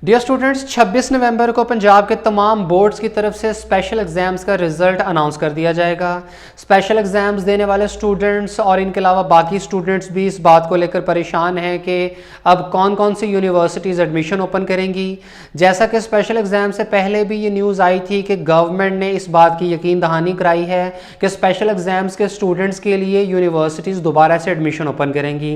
Dear students, 26 नवंबर को पंजाब के तमाम बोर्ड्स की तरफ से स्पेशल एग्ज़ाम्स का रिज़ल्ट अनाउंस कर दिया जाएगा। स्पेशल एग्ज़ाम्स देने वाले स्टूडेंट्स और इनके अलावा बाकी स्टूडेंट्स भी इस बात को लेकर परेशान हैं कि अब कौन कौन सी यूनिवर्सिटीज़ एडमिशन ओपन करेंगी। जैसा कि स्पेशल एग्ज़ाम से पहले भी ये न्यूज़ आई थी कि गवर्नमेंट ने इस बात की यकीन दहानी कराई है कि स्पेशल एग्ज़ाम्स के स्टूडेंट्स के लिए यूनिवर्सिटीज़ दोबारा से एडमिशन ओपन करेंगी,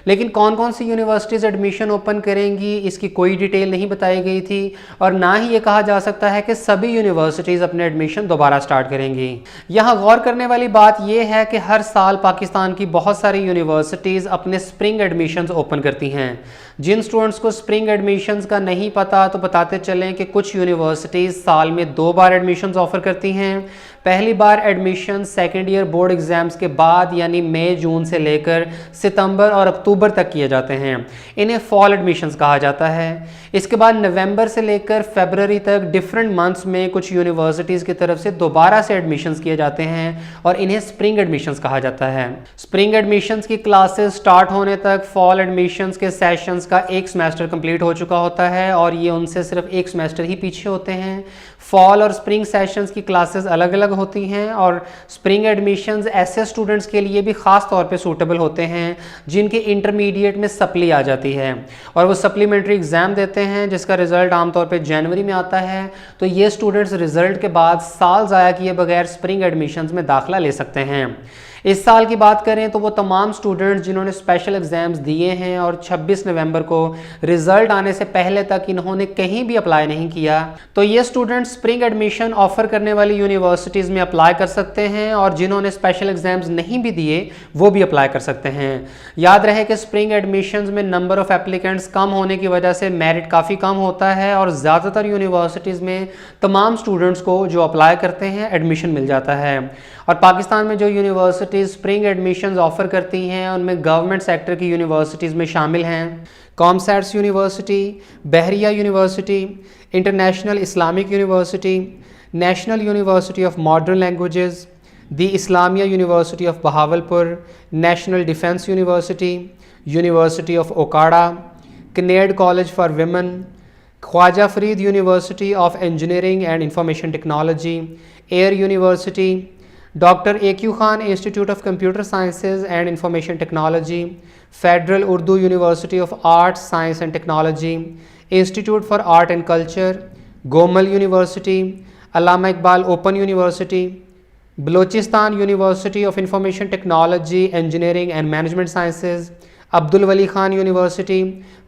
लेकिन कौन कौन सी यूनिवर्सिटीज़ एडमिशन ओपन करेंगी इसकी कोई डिटेल नहीं बताई गई थी और ना ही ये कहा जा सकता है कि सभी यूनिवर्सिटीज़ अपने एडमिशन दोबारा स्टार्ट करेंगी। यहाँ गौर करने वाली बात यह है कि हर साल पाकिस्तान की बहुत सारी यूनिवर्सिटीज़ अपने स्प्रिंग एडमिशन्स ओपन करती हैं। जिन स्टूडेंट्स को स्प्रिंग एडमिशन्स का नहीं पता तो बताते चलें कि कुछ यूनिवर्सिटीज़ साल में 2 बार एडमिशन्स ऑफ़र करती हैं। पहली बार admission second year board exams के बाद यानी मई जून से लेकर सितंबर और अक्टूबर तक किए जाते हैं। इन्हें फॉल एडमिशन्स कहा जाता है। इसके बाद नवंबर से लेकर फरवरी तक डिफरेंट मंथ्स में कुछ यूनिवर्सिटीज़ की तरफ से दोबारा से एडमिशन्स किए जाते हैं और इन्हें स्प्रिंग एडमिशन्स कहा जाता है। स्प्रिंग एडमिशन्स की क्लासेस स्टार्ट होने तक फॉल एडमिशन्स के सेशंस का एक सेमेस्टर कंप्लीट हो चुका होता है और ये उनसे सिर्फ एक सेमेस्टर ही पीछे होते हैं। फॉल और स्प्रिंग सेशंस की क्लासेस अलग अलग होती हैं और स्प्रिंग एडमिशन्स ऐसे स्टूडेंट्स के लिए भी ख़ास तौर पे सूटेबल होते हैं जिनके इंटरमीडिएट में सप्ली आ जाती है और वो सप्लीमेंट्री एग्ज़ाम देते हैं जिसका रिज़ल्ट आमतौर पे जनवरी में आता है। तो ये स्टूडेंट्स रिज़ल्ट के बाद साल ज़ाया किए बगैर स्प्रिंग एडमिशन्स में दाखिला ले सकते हैं। इस साल की बात करें तो वो तमाम स्टूडेंट्स जिन्होंने स्पेशल एग्ज़ाम्स दिए हैं और 26 नवंबर को रिज़ल्ट आने से पहले तक इन्होंने कहीं भी अप्लाई नहीं किया, तो ये स्टूडेंट्स स्प्रिंग एडमिशन ऑफ़र करने वाली यूनिवर्सिटीज़ में अप्लाई कर सकते हैं और जिन्होंने स्पेशल एग्ज़ाम्स नहीं भी दिए वो भी अप्लाई कर सकते हैं। याद रहे कि स्प्रिंग एडमिशन्स में नंबर ऑफ़ एप्लीकेंट्स कम होने की वजह से मेरिट काफ़ी कम होता है और ज़्यादातर यूनिवर्सिटीज़ में तमाम स्टूडेंट्स को जो अप्लाई करते हैं एडमिशन मिल जाता है। और पाकिस्तान में जो यूनिवर्सिटीज़ स्प्रिंग एडमिशन्स ऑफ़र करती हैं उनमें गवर्नमेंट सेक्टर की यूनिवर्सिटीज़ में शामिल हैं COMSATS university, Bahria university, international Islamic university, national university of modern languages, the Islamia university of Bahawalpur, national defence university, university of Okara, Kinnaird college for women, Khwaja Farid university of engineering and information technology, air university, doctor A Q. Khan institute of computer sciences and information technology, federal Urdu university of arts science and technology, institute for art and culture, Gomal university, Allama Iqbal open university, Balochistan university of information technology engineering and management sciences, Abdul Wali Khan university,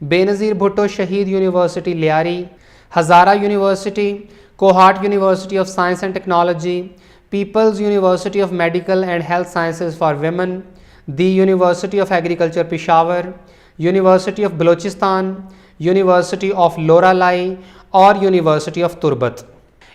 Benazir Bhutto Shaheed university Lyari, Hazara university, Kohat university of science and technology, peoples university of medical and health sciences for women, the university of agriculture Peshawar, university of Balochistan, university of Loralai और university of Turbat.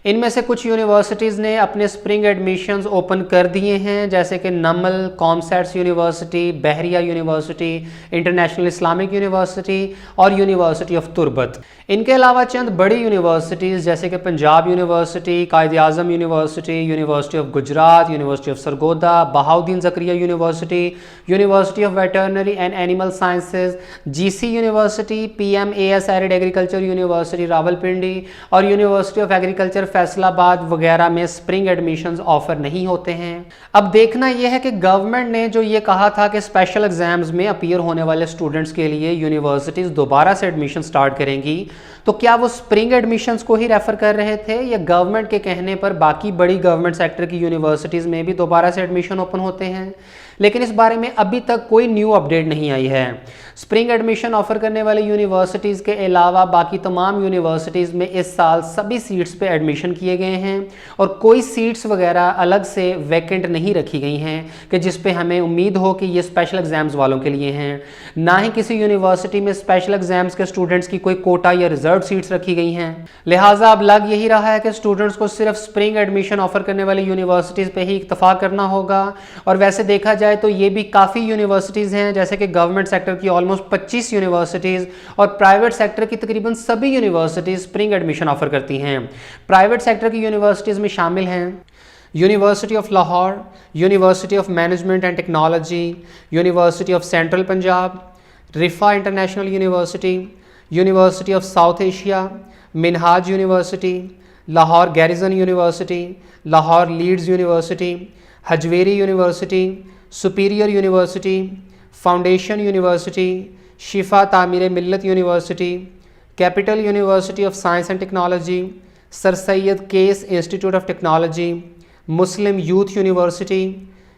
इनमें से कुछ universities ने अपने spring admissions open कर दिए हैं जैसे कि नमल, COMSATS university, Bahria university, international Islamic university और यूनिवर्सिटी ऑफ तुर्बत। इनके अलावा चंद बड़ी यूनिवर्सिटीज़ जैसे कि Punjab university, Quaid-e-Azam university, university of Gujarat, university of Sargodha, Bahauddin Zakaria university, university of veterinary and animal sciences, GC university, PMAS arid agriculture university Rawalpindi और यूनिवर्सिटी ऑफ एग्रीकल्चर फैसलाबाद वगैरह में spring admissions offer नहीं होते हैं। अब देखना यह है कि गवर्नमेंट ने जो ये कहा था कि स्पेशल एग्जाम्स में अपीयर होने वाले स्टूडेंट्स के लिए यूनिवर्सिटीज़ दोबारा से एडमिशन स्टार्ट करेंगी, तो क्या वो स्प्रिंग एडमिशन्स को ही रेफ़र कर रहे थे या गवर्नमेंट के कहने पर बाकी बड़ी गवर्नमेंट सेक्टर की यूनिवर्सिटीज़ में भी दोबारा से एडमिशन ओपन होते हैं। लेकिन इस बारे में अभी तक कोई न्यू अपडेट नहीं आई है। स्प्रिंग एडमिशन ऑफर करने वाली यूनिवर्सिटीज़ के अलावा बाकी तमाम यूनिवर्सिटीज़ में इस साल सभी सीट्स पे एडमिशन किए गए हैं और कोई सीट्स वगैरह अलग से वैकेंट नहीं रखी गई हैं कि जिस पे हमें उम्मीद हो कि ये स्पेशल एग्ज़ाम्स वालों के लिए हैं। ना ही किसी यूनिवर्सिटी में स्पेशल एग्ज़ाम्स के स्टूडेंट्स की कोई कोटा या रिजर्व सीट्स रखी गई हैं। लिहाजा अब लग यही रहा है कि स्टूडेंट्स को सिर्फ स्प्रिंग एडमिशन ऑफर करने वाली यूनिवर्सिटीज़ पर ही इत्तफाक करना होगा। और वैसे देखा जाए तो ये भी काफ़ी यूनिवर्सिटीज़ हैं जैसे कि गवर्नमेंट सेक्टर की ऑलमोस्ट 25 यूनिवर्सिटीज़ और प्राइवेट सेक्टर की तकरीबन सभी यूनिवर्सिटीज़ स्प्रिंग एडमिशन ऑफर करती हैं। प्राइवेट सेक्टर की यूनिवर्सिटीज़ में शामिल हैं university of Lahore, university of management and technology, university of central Punjab, Riphah international university, university of south Asia, Minhaj university, Lahore garrison university, Lahore leads university, Hajvery university, superior university, foundation university, Shifa Tameer Millat university, capital university of science and technology, sir Syed CASE institute of technology, Muslim youth university,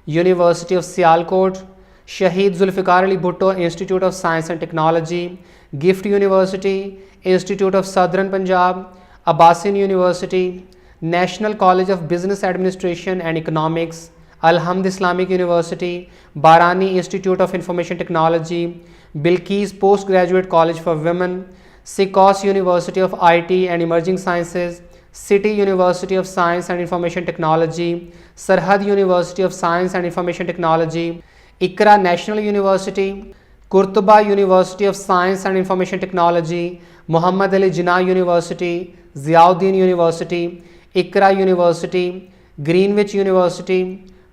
university of Sialkot, Shaheed Zulfikar Ali Bhutto institute of science and technology, gift university, institute of southern Punjab, Abbasyn university, national college of business administration and economics, Alhamd Islamic university, Barani institute of information technology, Bilquis post graduate college for women, सिकॉस university of IT and emerging sciences, city university of science and information technology, Sarhad university of science and information technology, Iqra national university, Qurtuba university of science and information technology, Mohammad Ali Jinnah university, Ziauddin university, Iqra university, Greenwich university,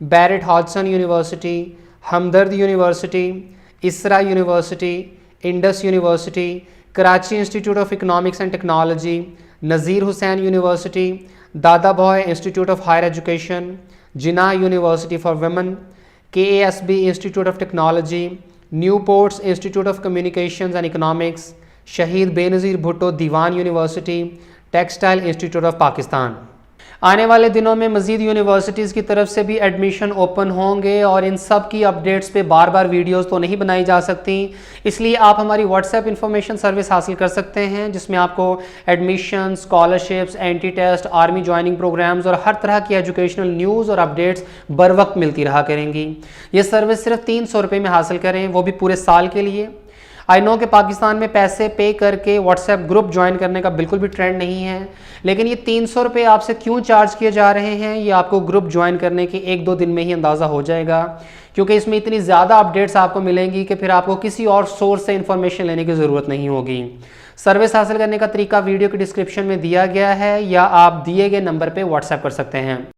Barrett Hodson university, Hamdard university, Isra university, Indus university, Karachi institute of economics and technology, Nazir Hussain university, Dadabhoy institute of higher education, Jinnah university for women, KASB institute of technology, newports institute of communications and economics, Shaheed Benazir Bhutto Dewan university, textile institute of Pakistan. आने वाले दिनों में मज़ीद universities की तरफ से भी admission open होंगे और इन सब की अपडेट्स पे बार बार वीडियोस तो नहीं बनाई जा सकती, इसलिए आप हमारी व्हाट्सएप इन्फॉर्मेशन सर्विस हासिल कर सकते हैं जिसमें आपको admission, scholarships, entry test, army joining programmes और हर तरह की एजुकेशनल न्यूज़ और अपडेट्स बर वक्त मिलती रहा करेंगी। ये सर्विस सिर्फ 300 रुपये में हासिल करें, वो भी पूरे साल के लिए। आई नो कि पाकिस्तान में पैसे पे करके व्हाट्सएप ग्रुप ज्वाइन करने का बिल्कुल भी ट्रेंड नहीं है, लेकिन ये 300 रुपये आपसे क्यों चार्ज किए जा रहे हैं ये आपको ग्रुप ज्वाइन करने के 1-2 दिन में ही अंदाज़ा हो जाएगा, क्योंकि इसमें इतनी ज़्यादा अपडेट्स आपको मिलेंगी कि फिर आपको किसी और सोर्स से इन्फॉर्मेशन लेने की ज़रूरत नहीं होगी। सर्विस हासिल करने का तरीका वीडियो के डिस्क्रिप्शन में दिया गया है या आप दिए गए नंबर पर व्हाट्सएप कर सकते हैं।